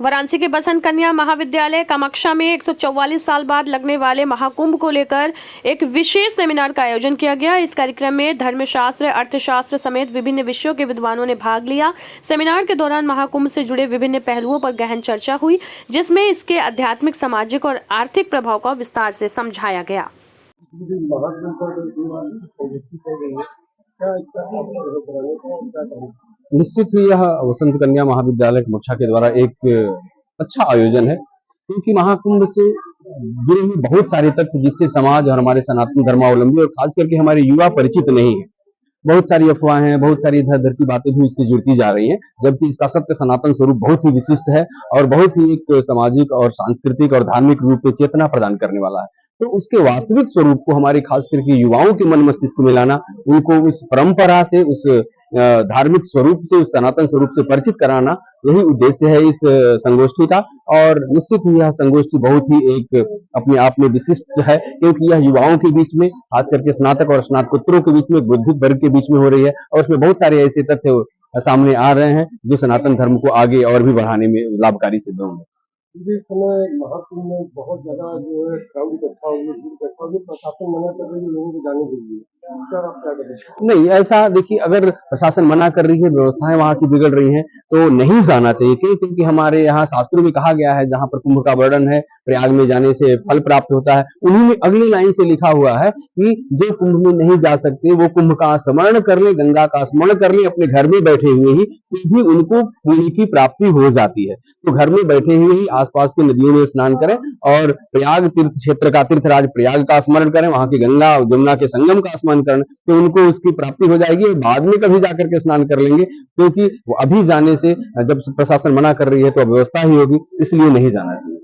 वाराणसी के बसंत कन्या महाविद्यालय कामाख्या में 144 साल बाद लगने वाले महाकुंभ को लेकर एक विशेष सेमिनार का आयोजन किया गया। इस कार्यक्रम में धर्मशास्त्र, अर्थशास्त्र समेत विभिन्न विषयों के विद्वानों ने भाग लिया। सेमिनार के दौरान महाकुंभ से जुड़े विभिन्न पहलुओं पर गहन चर्चा हुई, जिसमें इसके आध्यात्मिक, सामाजिक और आर्थिक प्रभाव को विस्तार से समझाया गया। निश्चित ही यह बसंत कन्या महाविद्यालय कामाख्या के द्वारा एक अच्छा आयोजन है, क्योंकि महाकुंभ से जुड़े हुए बहुत सारे तथ्य जिससे समाज और हमारे सनातन धर्मावलंबी और खास करके हमारे युवा परिचित नहीं है। बहुत सारी अफवाहें, बहुत सारी इधर उधर की बातें भी इससे जुड़ती जा रही हैं, जबकि इसका सत्य सनातन स्वरूप बहुत ही विशिष्ट है और बहुत ही एक सामाजिक और सांस्कृतिक और धार्मिक रूप में चेतना प्रदान करने वाला है। तो उसके वास्तविक स्वरूप को हमारे खास करके युवाओं के मन मस्तिष्क में लाना, उनको उस परंपरा से, उस धार्मिक स्वरूप से, उस सनातन स्वरूप से परिचित कराना, यही उद्देश्य है इस संगोष्ठी का। और निश्चित ही यह संगोष्ठी बहुत ही एक अपने आप में विशिष्ट है, क्योंकि यह युवाओं के बीच में, खास करके स्नातक और स्नातकोत्तरों के बीच में, बुद्धिक वर्ग के बीच में हो रही है और उसमें बहुत सारे ऐसे तथ्य सामने आ रहे हैं जो सनातन धर्म को आगे और भी बढ़ाने में लाभकारी सिद्ध होंगे। इस समय महाकुंभ में बहुत ज्यादा जो है क्राउड इकट्ठा होगी, प्रशासन मना कर रही है लोगों को जाने के लिए, सर आप क्या करें? नहीं, ऐसा देखिए, अगर प्रशासन मना कर रही है, व्यवस्थाएं वहां की बिगड़ रही हैं, तो नहीं जाना चाहिए। क्योंकि हमारे यहाँ शास्त्रों में कहा गया है, जहां पर कुंभ का वर्णन है, प्रयाग में जाने से फल प्राप्त होता है, उन्हीं में अगली लाइन से लिखा हुआ है कि जो कुंभ में नहीं जा सकते वो कुंभ का स्मरण कर ले, गंगा का स्मरण कर ले, अपने घर में बैठे हुए ही, तो भी उनको पुण्य की प्राप्ति हो जाती है। तो घर में बैठे हुए ही आसपास की नदियों में स्नान करें और प्रयाग तीर्थ क्षेत्र का, तीर्थराज प्रयाग का स्मरण करें, वहां की गंगा और जमुना के संगम का स्मरण करें, तो उनको उसकी प्राप्ति हो जाएगी। बाद में कभी जाकर के स्नान कर लेंगे, क्योंकि वो अभी जाने से, जब प्रशासन मना कर रही है तो व्यवस्था ही होगी, इसलिए नहीं जाना चाहिए।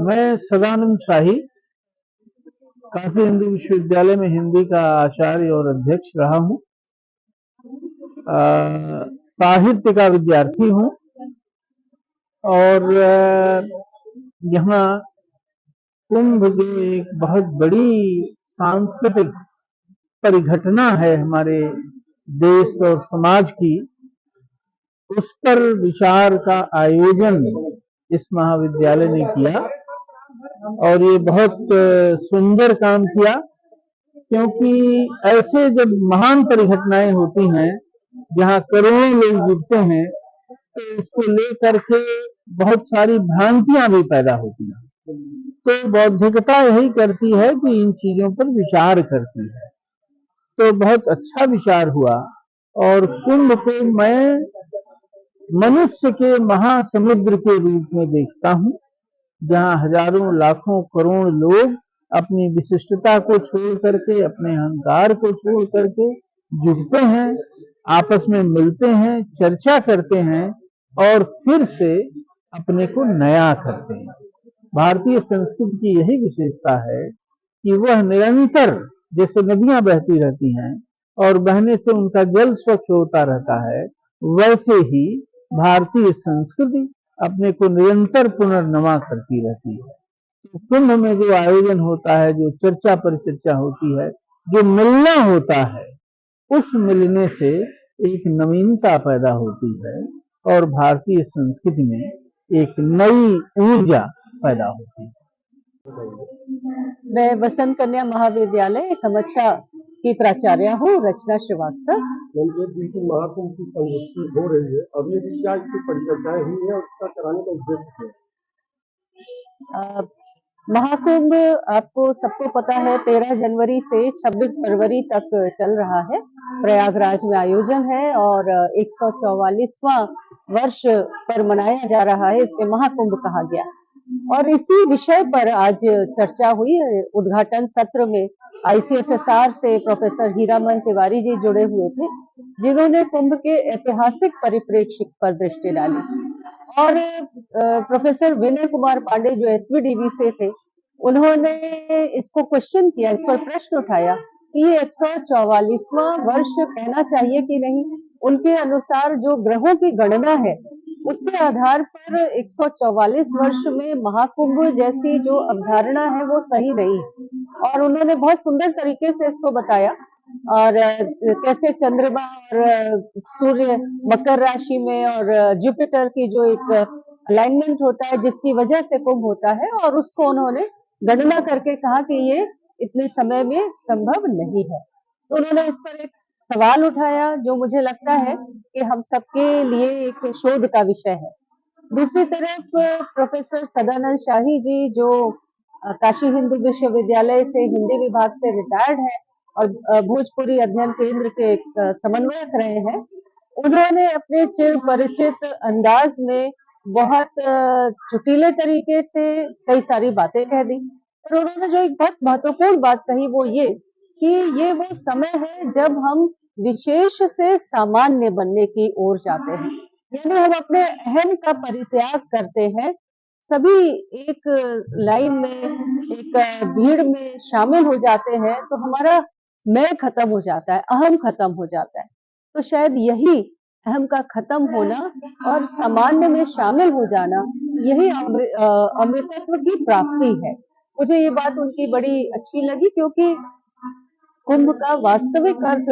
मैं सदानंद शाही काशी हिंदू विश्वविद्यालय में हिंदी का आचार्य और अध्यक्ष रहा हूँ। साहित्य का विद्यार्थी हूँ और यहाँ कुंभ जो एक बहुत बड़ी सांस्कृतिक परिघटना है हमारे देश और समाज की, उस पर विचार का आयोजन इस महाविद्यालय ने किया और ये बहुत सुंदर काम किया, क्योंकि ऐसे जब महान परिघटनाएं होती हैं जहाँ करोड़ों लोग जुटते हैं, तो उसको लेकर के बहुत सारी भ्रांतियां भी पैदा होती हैं। तो बौद्धिकता यही करती है कि इन चीजों पर विचार करती है। तो बहुत अच्छा विचार हुआ और कुंभ को मैं मनुष्य के महासमुद्र के रूप में देखता हूँ, जहाँ हजारों, लाखों, करोड़ लोग अपनी विशिष्टता को छोड़ करके, अपने अहंकार को छोड़ करके जुटते हैं, आपस में मिलते हैं, चर्चा करते हैं और फिर से अपने को नया करते हैं। भारतीय संस्कृति की यही विशेषता है कि वह निरंतर, जैसे नदियां बहती रहती हैं और बहने से उनका जल स्वच्छ होता रहता है, वैसे ही भारतीय संस्कृति अपने को निरंतर पुनर्नवा करती रहती है। तो कुंभ में जो आयोजन होता है, जो चर्चा पर चर्चा होती है, जो मिलना होता है, उस मिलने से एक नवीनता पैदा होती है और भारतीय संस्कृति में एक नई ऊर्जा पैदा होती है। मैं बसंत कन्या महाविद्यालय कामाख्या की प्राचार्य हूँ, रचना श्रीवास्तव। महाकुंभ की संगोष्ठी हो रही है, अभी भी क्या इसकी परिचर्चाएं हुई है और इसका कराने का उद्देश्य क्या है? महाकुंभ आपको सबको पता है 13 जनवरी से 26 फरवरी तक चल रहा है। प्रयागराज में आयोजन है और 144वां वर्ष पर मनाया जा रहा है, इसलिए महाकुंभ कहा गया। और इसी विषय पर आज चर्चा हुई। उद्घाटन सत्र में ICSSR से प्रोफेसर हीरामन तिवारी जी जुड़े हुए थे, जिन्होंने कुंभ के ऐतिहासिक परिप्रेक्ष्य पर दृष्टि डाली। और प्रोफेसर विनय कुमार पांडे जो SVDV से थे, उन्होंने इसको क्वेश्चन किया, इस पर प्रश्न उठाया कि ये 144वां वर्ष कहना चाहिए कि नहीं। उनके अनुसार जो ग्रहों की गणना है उसके आधार पर 144 वर्ष में महाकुंभ जैसी जो अवधारणा है वो सही नहीं है। और उन्होंने बहुत सुंदर तरीके से इसको बताया और कैसे चंद्रमा और सूर्य मकर राशि में और जुपिटर की जो एक अलाइनमेंट होता है जिसकी वजह से कुंभ होता है, और उसको उन्होंने गणना करके कहा कि ये इतने समय में संभव नहीं है। तो उन्होंने इस पर एक सवाल उठाया जो मुझे लगता है कि हम सबके लिए एक शोध का विषय है। दूसरी तरफ प्रोफेसर सदानंद शाही जी जो काशी हिंदू विश्वविद्यालय से हिंदी विभाग से रिटायर्ड है और भोजपुरी अध्ययन केंद्र के एक समन्वयक रहे हैं, उन्होंने अपने चिर परिचित अंदाज में बहुत चुटीले तरीके से कई सारी बातें कह दी। और उन्होंने जो एक बहुत महत्वपूर्ण बात कही वो ये कि ये वो समय है जब हम विशेष से सामान्य बनने की ओर जाते हैं, यानी हम अपने अहम का परित्याग करते हैं, सभी एक लाइन में एक भीड़ में शामिल हो जाते हैं, तो हमारा मैं खत्म हो जाता है, अहम खत्म हो जाता है। तो शायद यही अहम का खत्म होना और सामान्य में शामिल हो जाना, यही अमृतत्व की प्राप्ति है। मुझे ये बात उनकी बड़ी अच्छी लगी क्योंकि कुंभ का वास्तविक अर्थ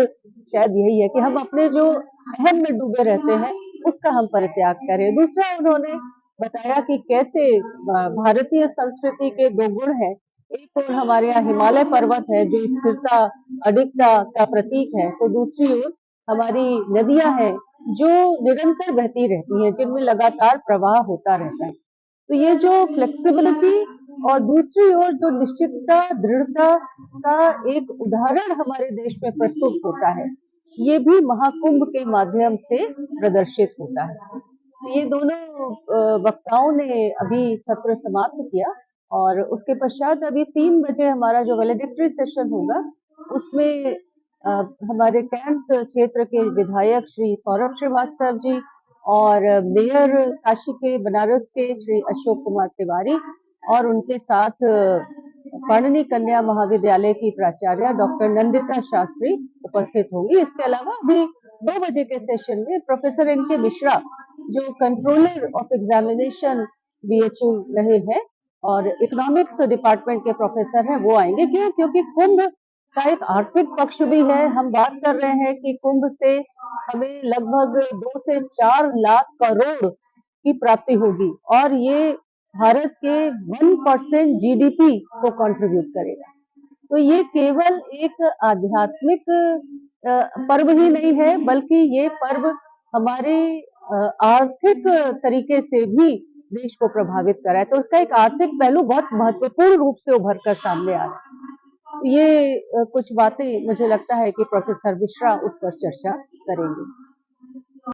शायद यही है कि हम अपने जो अहम में डूबे रहते हैं उसका हम परित्याग करें। दूसरा उन्होंने बताया कि कैसे भारतीय संस्कृति के दो गुण हैं, एक ओर हमारे यहाँ हिमालय पर्वत है जो स्थिरता अडिगता का प्रतीक है, तो दूसरी ओर हमारी नदियां हैं जो निरंतर बहती रहती हैं, जिनमें लगातार प्रवाह होता रहता है। तो ये जो फ्लेक्सिबिलिटी और दूसरी ओर जो निश्चितता दृढ़ता का एक उदाहरण हमारे देश में प्रस्तुत होता है, ये भी महाकुंभ के माध्यम से प्रदर्शित होता है। तो ये दोनों वक्ताओं ने अभी सत्र समाप्त किया और उसके पश्चात अभी 3 बजे हमारा जो वैलेडिक्टरी सेशन होगा उसमें हमारे कैंट क्षेत्र के विधायक श्री सौरभ श्रीवास्तव जी और मेयर काशी के बनारस के श्री अशोक कुमार तिवारी और उनके साथ पाणिनि कन्या महाविद्यालय की प्राचार्य डॉक्टर नंदिता शास्त्री उपस्थित होंगी। इसके अलावा अभी 2 बजे के सेशन में प्रोफेसर एन.के. मिश्रा जो कंट्रोलर ऑफ एग्जामिनेशन बीएचयू रहे हैं और इकोनॉमिक्स डिपार्टमेंट के प्रोफेसर हैं, वो आएंगे। क्यों? क्योंकि कुंभ का एक आर्थिक पक्ष भी है। हम बात कर रहे हैं कि कुंभ से हमें लगभग 2 से 4 लाख करोड़ की प्राप्ति होगी और ये भारत के 1% जीडीपी को कंट्रीब्यूट करेगा। तो ये केवल एक आध्यात्मिक पर्व ही नहीं है, बल्कि ये पर्व हमारे आर्थिक तरीके से भी देश को प्रभावित कर रहा है। तो उसका एक आर्थिक पहलू बहुत महत्वपूर्ण रूप से उभर कर सामने आ रहा है। ये कुछ बातें मुझे लगता है कि प्रोफेसर मिश्रा उस पर चर्चा करेंगे।